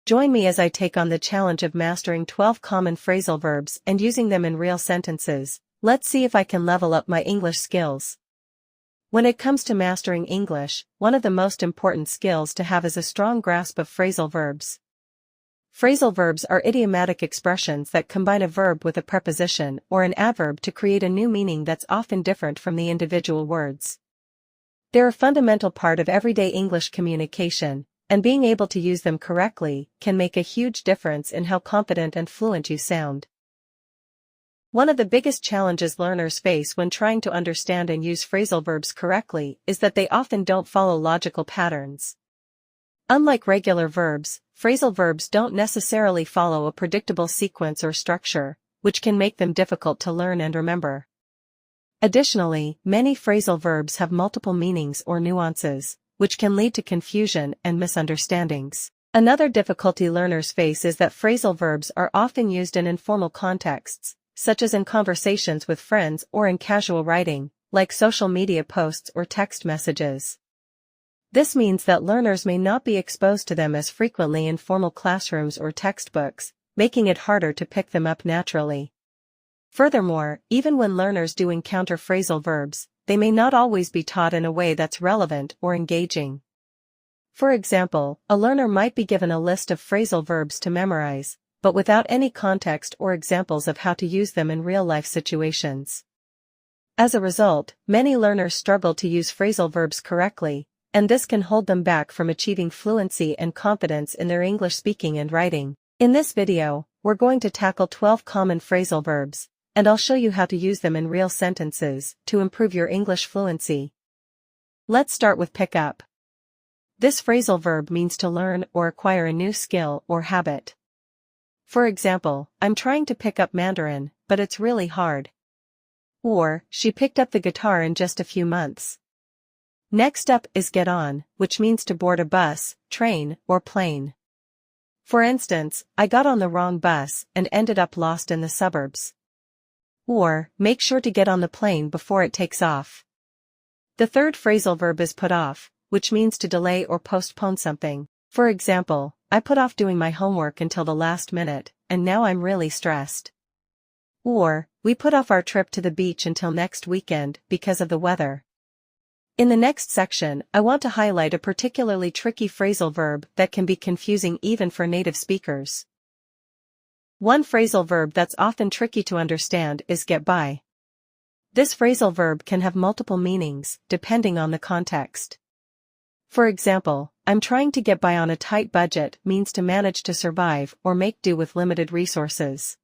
Join me as I take on the challenge of mastering 12 common phrasal verbs and using them in real sentences. Let's see if I can level up my English skills. When it comes to mastering English, one of the most important skills to have is a strong grasp of phrasal verbs. Phrasal verbs are idiomatic expressions that combine a verb with a preposition or an adverb to create a new meaning that's often different from the individual words. They're a fundamental part of everyday English communication, and being able to use them correctly can make a huge difference in how confident and fluent you sound. One of the biggest challenges learners face when trying to understand and use phrasal verbs correctly is that they often don't follow logical patterns. Unlike regular verbs, phrasal verbs don't necessarily follow a predictable sequence or structure, which can make them difficult to learn and remember. Additionally, many phrasal verbs have multiple meanings or nuances, which can lead to confusion and misunderstandings. Another difficulty learners face is that phrasal verbs are often used in informal contexts, such as in conversations with friends or in casual writing, like social media posts or text messages. This means that learners may not be exposed to them as frequently in formal classrooms or textbooks, making it harder to pick them up naturally. Furthermore, even when learners do encounter phrasal verbs, they may not always be taught in a way that's relevant or engaging. For example, a learner might be given a list of phrasal verbs to memorize, but without any context or examples of how to use them in real-life situations. As a result, many learners struggle to use phrasal verbs correctly, and this can hold them back from achieving fluency and confidence in their English speaking and writing. In this video, we're going to tackle 12 common phrasal verbs, and I'll show you how to use them in real sentences to improve your English fluency. Let's start with pick up. This phrasal verb means to learn or acquire a new skill or habit. For example, I'm trying to pick up Mandarin, but it's really hard. Or, she picked up the guitar in just a few months. Next up is get on, which means to board a bus, train, or plane. For instance, I got on the wrong bus and ended up lost in the suburbs. Or, make sure to get on the plane before it takes off. The third phrasal verb is put off, which means to delay or postpone something. For example, I put off doing my homework until the last minute, and now I'm really stressed. Or, we put off our trip to the beach until next weekend because of the weather. In the next section, I want to highlight a particularly tricky phrasal verb that can be confusing even for native speakers. One phrasal verb that's often tricky to understand is get by. This phrasal verb can have multiple meanings, depending on the context. For example, I'm trying to get by on a tight budget means to manage to survive or make do with limited resources.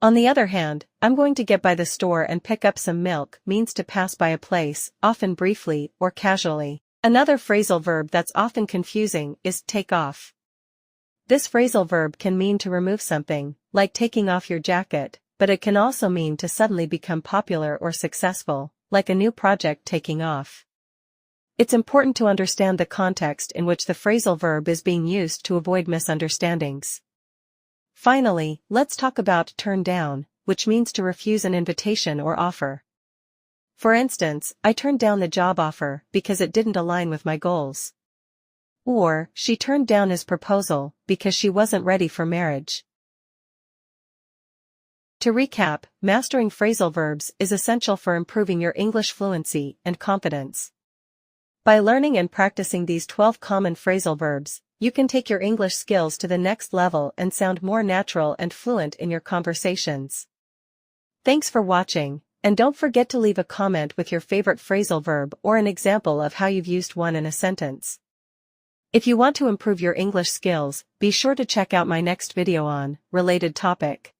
On the other hand, I'm going to get by the store and pick up some milk means to pass by a place, often briefly or casually. Another phrasal verb that's often confusing is take off. This phrasal verb can mean to remove something, like taking off your jacket, but it can also mean to suddenly become popular or successful, like a new project taking off. It's important to understand the context in which the phrasal verb is being used to avoid misunderstandings. Finally, let's talk about turn down, which means to refuse an invitation or offer. For instance, I turned down the job offer because it didn't align with my goals. Or, she turned down his proposal because she wasn't ready for marriage. To recap, mastering phrasal verbs is essential for improving your English fluency and confidence. By learning and practicing these 12 common phrasal verbs, you can take your English skills to the next level and sound more natural and fluent in your conversations. Thanks for watching, and don't forget to leave a comment with your favorite phrasal verb or an example of how you've used one in a sentence. If you want to improve your English skills, be sure to check out my next video on related topic.